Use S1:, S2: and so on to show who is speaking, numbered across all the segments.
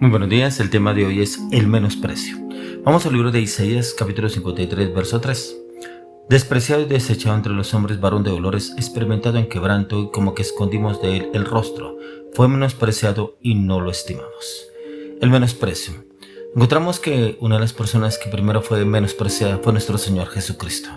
S1: Muy buenos días, el tema de hoy es el menosprecio. Vamos al libro de Isaías, capítulo 53, verso 3. Despreciado y desechado entre los hombres, varón de dolores, experimentado en quebranto, y como que escondimos de él el rostro, fue menospreciado y no lo estimamos. El menosprecio. Encontramos que una de las personas que primero fue menospreciada fue nuestro Señor Jesucristo.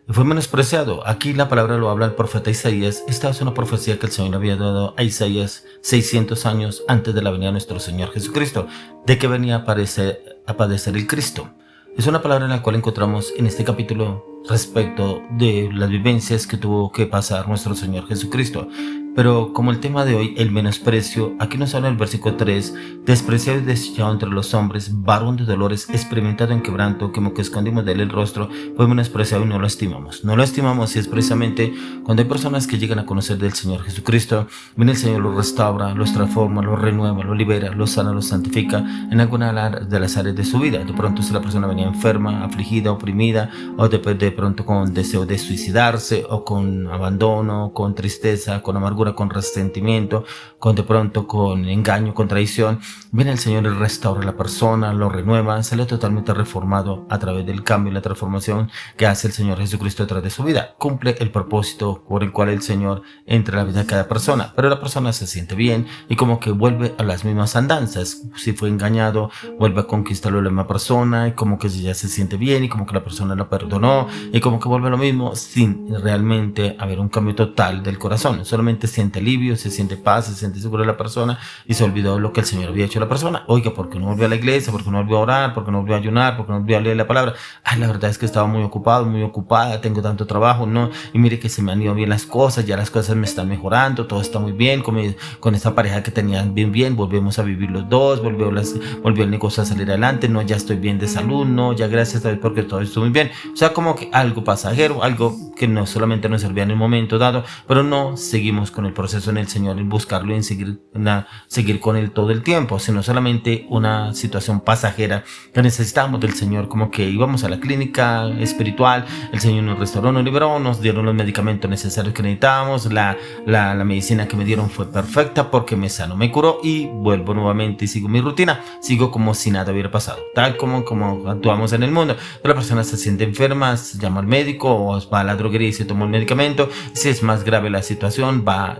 S1: Y fue menospreciado. Aquí la palabra lo habla el profeta Isaías. Esta es una profecía que el Señor había dado a Isaías 600 años antes de la venida de nuestro Señor Jesucristo, de que venía a padecer el Cristo. Es una palabra en la cual encontramos en este capítulo respecto de las vivencias que tuvo que pasar nuestro Señor Jesucristo. Pero como el tema de hoy, el menosprecio, aquí nos habla el versículo 3, despreciado y desechado entre los hombres, varón de dolores, experimentado en quebranto, como que escondimos de él el rostro, fue menospreciado y no lo estimamos. No lo estimamos y es precisamente cuando hay personas que llegan a conocer del Señor Jesucristo, viene el Señor, los restaura, los transforma, los renueva, los libera, los sana, los santifica en alguna de las áreas de su vida. De pronto si la persona venía enferma, afligida, oprimida, o de pronto con deseo de suicidarse, o con abandono, con tristeza, con amargura, con resentimiento, de pronto con engaño, con traición, viene el Señor y restaura a la persona, lo renueva, sale totalmente reformado a través del cambio y la transformación que hace el Señor Jesucristo detrás de su vida. Cumple el propósito por el cual el Señor entra en la vida de cada persona, pero la persona se siente bien y como que vuelve a las mismas andanzas. Si fue engañado, vuelve a conquistarlo la misma persona y como que ya se siente bien y como que la persona lo perdonó y como que vuelve a lo mismo sin realmente haber un cambio total del corazón. Solamente siente alivio, se siente paz, se siente seguro de la persona y se olvidó lo que el Señor había hecho a la persona. Oiga, ¿por qué no volvió a la iglesia? ¿Por qué no volvió a orar? ¿Por qué no volvió a ayunar? ¿Por qué no volvió a leer la palabra? Ay, la verdad es que estaba muy ocupado, muy ocupada, tengo tanto trabajo, ¿no? Y mire que se me han ido bien las cosas, ya las cosas me están mejorando, todo está muy bien, con esta pareja que tenían bien, volvemos a vivir los dos, volvió el negocio a salir adelante, no, ya estoy bien de salud, no, ya gracias a Dios porque todo estuvo muy bien. O sea, como que algo pasajero, algo que no solamente nos servía en el momento dado, pero no seguimos con el proceso en el Señor, en buscarlo y en seguir con Él todo el tiempo, sino solamente una situación pasajera que necesitábamos del Señor, como que íbamos a la clínica espiritual, el Señor nos restauró, nos liberó, nos dieron los medicamentos necesarios que necesitábamos, la medicina que me dieron fue perfecta porque me sanó, me curó y vuelvo nuevamente y sigo mi rutina, sigo como si nada hubiera pasado, tal como actuamos en el mundo. Pero la persona se siente enferma, se llama al médico o va a la droguería y se toma el medicamento. Si es más grave la situación, va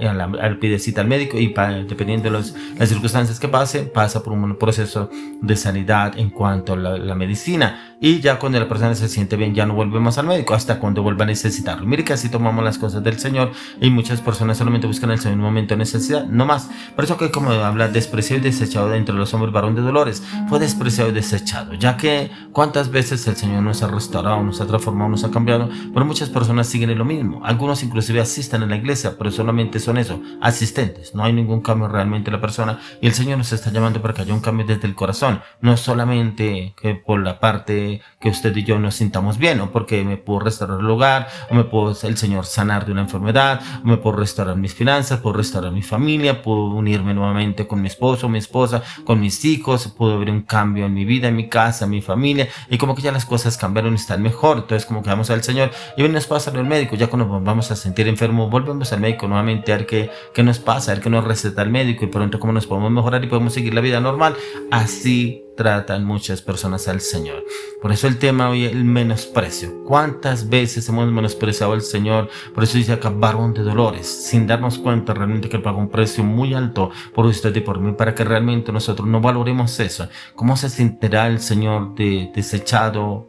S1: pide cita al médico y dependiendo de las circunstancias que pasa por un proceso de sanidad en cuanto a la medicina, y ya cuando la persona se siente bien ya no vuelve más al médico hasta cuando vuelva a necesitarlo. Mire que así tomamos las cosas del Señor y muchas personas solamente buscan el Señor en un momento de necesidad, no más. Por eso que como habla, despreciado y desechado de entre los hombres, varón de dolores, fue despreciado y desechado, ya que cuántas veces el Señor nos ha restaurado, nos ha transformado, nos ha cambiado, pero muchas personas siguen en lo mismo. Algunos inclusive asisten a la iglesia, pero solamente son eso, asistentes, no hay ningún cambio realmente en la persona, y el Señor nos está llamando para que haya un cambio desde el corazón, no solamente que por la parte que usted y yo nos sintamos bien, o porque me puedo restaurar el hogar, o me puedo el Señor sanar de una enfermedad, o me puedo restaurar mis finanzas, puedo restaurar mi familia, puedo unirme nuevamente con mi esposo, mi esposa, con mis hijos, puedo ver un cambio en mi vida, en mi casa, en mi familia, y como que ya las cosas cambiaron y están mejor. Entonces como que vamos al Señor y nos pasa al médico, ya cuando nos vamos a sentir enfermos volvemos al médico nuevamente a ver qué nos pasa, a ver qué nos receta el médico y pronto cómo nos podemos mejorar y podemos seguir la vida normal. Así tratan muchas personas al Señor. Por eso el tema hoy es el menosprecio. ¿Cuántas veces hemos menospreciado al Señor? Por eso dice acá, varón de dolores, sin darnos cuenta realmente que Él pagó un precio muy alto por usted y por mí, para que realmente nosotros no valoremos eso. ¿Cómo se sentirá el Señor desechado,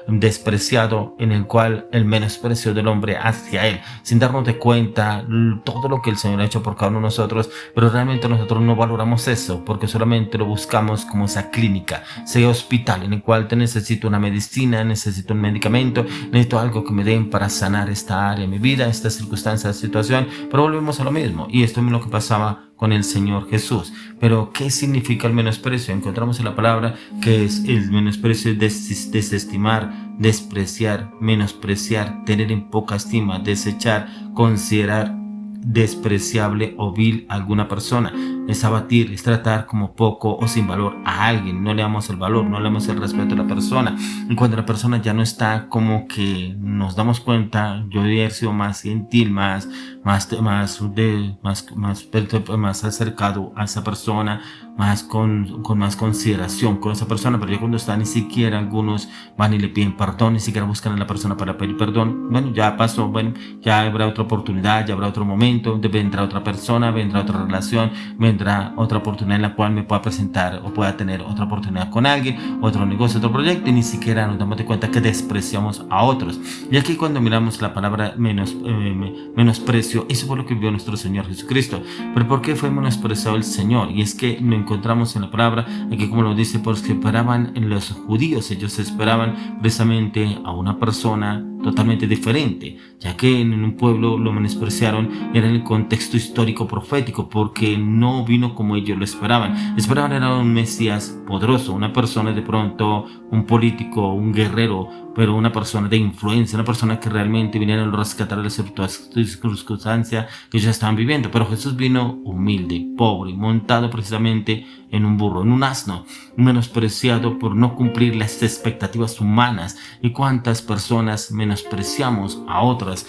S1: despreciado, en el cual el menosprecio del hombre hacia Él, sin darnos de cuenta todo lo que el Señor ha hecho por cada uno de nosotros, pero realmente nosotros no valoramos eso, porque solamente lo buscamos como esa clínica, ese hospital en el cual te necesito una medicina, necesito un medicamento, necesito algo que me den para sanar esta área de mi vida, esta circunstancia, esta situación, pero volvemos a lo mismo, y esto es lo que pasaba con el Señor Jesús. Pero ¿qué significa el menosprecio? Encontramos en la palabra que es el menosprecio, desestimar, despreciar, menospreciar, tener en poca estima, desechar, considerar despreciable o vil a alguna persona. es abatir, es tratar como poco o sin valor a alguien. No le damos el valor, no le damos el respeto a la persona. Y cuando la persona ya no está, como que nos damos cuenta, yo debí haber sido más gentil, más acercado a esa persona, con más consideración con esa persona. Pero ya cuando está, ni siquiera algunos van y le piden perdón, ni siquiera buscan a la persona para pedir perdón. Bueno, ya pasó, bueno, ya habrá otra oportunidad, ya habrá otro momento, vendrá otra persona, vendrá otra relación, vendrá otra oportunidad en la cual me pueda presentar o pueda tener otra oportunidad con alguien, otro negocio, otro proyecto, y ni siquiera nos damos de cuenta que despreciamos a otros. Y aquí cuando miramos la palabra menosprecio, eso fue lo que vio nuestro Señor Jesucristo. Pero ¿por qué fue menospreciado el Señor? Y es que lo encontramos en la palabra, aquí como lo dice, porque esperaban en los judíos, ellos esperaban precisamente a una persona totalmente diferente, ya que en un pueblo lo menospreciaron, era en el contexto histórico profético, porque no vino como ellos lo esperaban. Esperaban era un Mesías poderoso, una persona de pronto, un político, un guerrero, pero una persona de influencia, una persona que realmente viniera a rescatar las circunstancias que ellos estaban viviendo. Pero Jesús vino humilde, pobre, montado precisamente en un burro, en un asno, menospreciado por no cumplir las expectativas humanas. ¿Y cuántas personas menospreciamos a otras?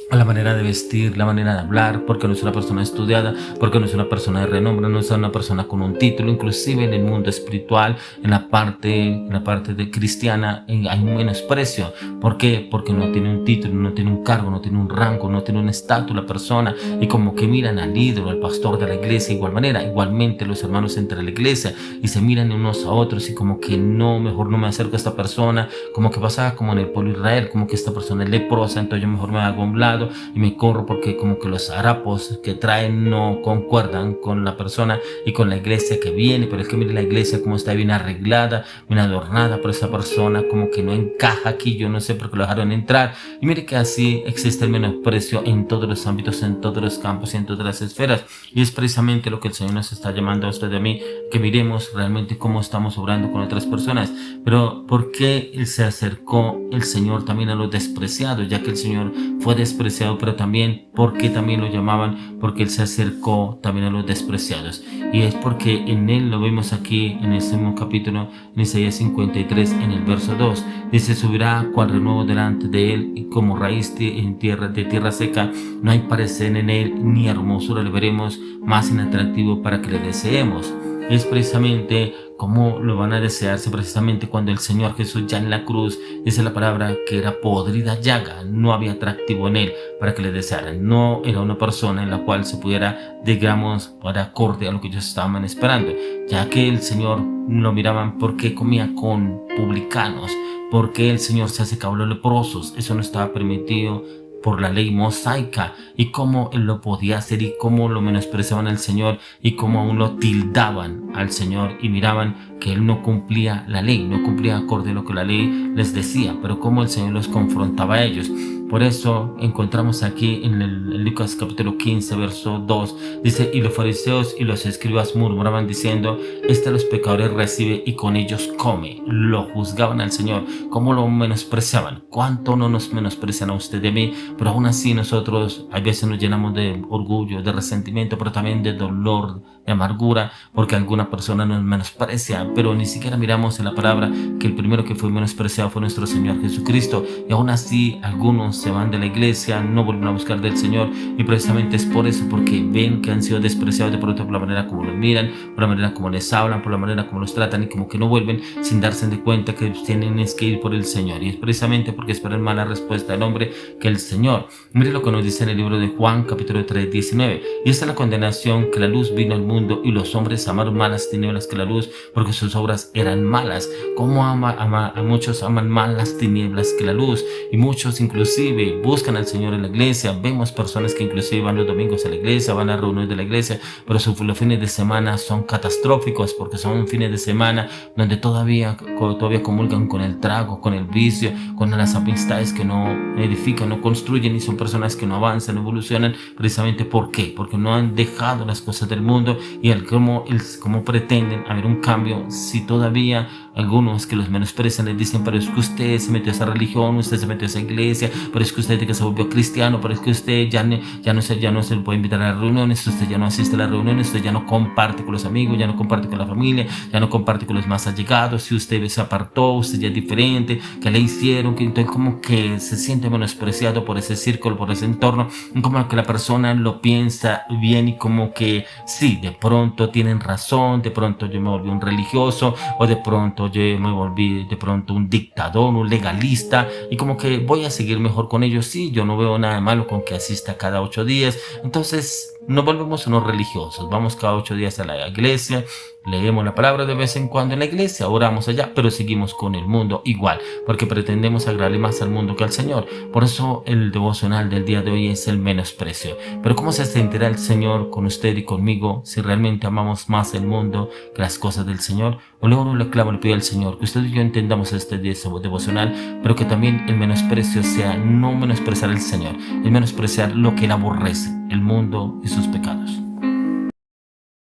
S1: A la manera de vestir, la manera de hablar, porque no es una persona estudiada, porque no es una persona de renombre, no es una persona con un título. Inclusive en el mundo espiritual, en la parte de cristiana, hay un menosprecio. ¿Por qué? Porque no tiene un título, no tiene un cargo, no tiene un rango, no tiene un estatus la persona, y como que miran al líder, al pastor de la iglesia de igual manera, igualmente los hermanos entre la iglesia, y se miran unos a otros, y como que no, mejor no me acerco a esta persona, como que pasaba como en el pueblo de Israel, como que esta persona es leprosa, entonces yo mejor me hago a un lado y me corro, porque como que los harapos que traen no concuerdan con la persona y con la iglesia que viene. Pero es que mire la iglesia como está bien arreglada, bien adornada, pero esa persona como que no encaja aquí, yo no sé por qué lo dejaron entrar. Y mire que así existe el menosprecio en todos los ámbitos, en todos los campos y en todas las esferas. Y es precisamente lo que el Señor nos está llamando a usted y a mí, que miremos realmente cómo estamos obrando con otras personas. Pero ¿por qué se acercó el Señor también a los despreciados? Ya que el Señor fue despreciado, pero también, ¿por qué también lo llamaban? Porque Él se acercó también a los despreciados. Y es porque en Él, lo vemos aquí en este mismo capítulo, en Isaías 53, en el verso 2, dice: subirá cual renuevo delante de Él, y como raíz de tierra seca, no hay parecer en Él, ni hermosura le veremos, más inatractivo para que le deseemos. Es precisamente como lo van a desearse, precisamente cuando el Señor Jesús ya en la cruz, dice la palabra que era podrida llaga, no había atractivo en Él para que le desearan. No era una persona en la cual se pudiera, digamos, para acorde a lo que ellos estaban esperando, ya que el Señor lo miraban porque comía con publicanos, porque el Señor se acercaba a los leprosos. Eso no estaba permitido por la ley mosaica, y cómo Él lo podía hacer, y cómo lo menospreciaban al Señor, y cómo aún lo tildaban al Señor, y miraban que Él no cumplía la ley, no cumplía acorde a lo que la ley les decía, pero cómo el Señor los confrontaba a ellos. Por eso encontramos aquí en Lucas capítulo 15, verso 2, dice: y los fariseos y los escribas murmuraban diciendo: este a los pecadores recibe y con ellos come. Lo juzgaban al Señor, cómo lo menospreciaban. ¿Cuánto no nos menosprecian a usted y a mí? Pero aún así nosotros a veces nos llenamos de orgullo, de resentimiento, pero también de dolor, de amargura, porque alguna persona nos menosprecia, pero ni siquiera miramos en la palabra que el primero que fue menospreciado fue nuestro Señor Jesucristo. Y aún así algunos se van de la iglesia, no vuelven a buscar del Señor, y precisamente es por eso, porque ven que han sido despreciados de pronto por la manera como los miran, por la manera como les hablan, por la manera como los tratan, y como que no vuelven sin darse de cuenta que tienen que ir por el Señor. Y es precisamente porque esperan mala respuesta del hombre que el Señor. Mire lo que nos dice en el libro de Juan capítulo 3, 19: y esta es la condenación, que la luz vino al mundo, y los hombres amaron más las tinieblas que la luz, porque sus obras eran malas. Como a muchos aman más las tinieblas que la luz, y muchos inclusive buscan al Señor en la iglesia. Vemos personas que inclusive van los domingos a la iglesia, van a reuniones de la iglesia, pero los fines de semana son catastróficos, porque son fines de semana donde todavía comulgan con el trago, con el vicio, con las amistades que no edifican, no construyen, y son personas que no avanzan, no evolucionan. Precisamente ¿por qué? Porque no han dejado las cosas del mundo, y cómo pretenden haber un cambio si todavía Algunos que los menosprecian les dicen, pero es que usted se metió a esa religión, usted se metió a esa iglesia, pero es que usted que se volvió cristiano, pero es que usted ya no se le puede invitar a las reuniones, usted ya no asiste a las reuniones, usted ya no comparte con los amigos, ya no comparte con la familia, ya no comparte con los más allegados, si usted se apartó, usted ya es diferente, que le hicieron, que entonces como que se siente menospreciado por ese círculo, por ese entorno, como que la persona lo piensa bien y como que sí, de pronto tienen razón, de pronto yo me volví un religioso o de pronto yo me volví de pronto un dictador, un legalista y como que voy a seguir mejor con ellos. Sí, yo no veo nada de malo con que asista cada 8 días. Entonces nos volvemos unos religiosos, vamos cada 8 días a la iglesia, leemos la palabra de vez en cuando en la iglesia, oramos allá, pero seguimos con el mundo igual, porque pretendemos agradarle más al mundo que al Señor. Por eso el devocional del día de hoy es el menosprecio. Pero ¿cómo se sentirá el Señor con usted y conmigo si realmente amamos más el mundo que las cosas del Señor? O luego le clamo, le pido al Señor que usted y yo entendamos este día devocional, pero que también el menosprecio sea no menospreciar al Señor, el menospreciar lo que Él aborrece, el mundo y sus pecados.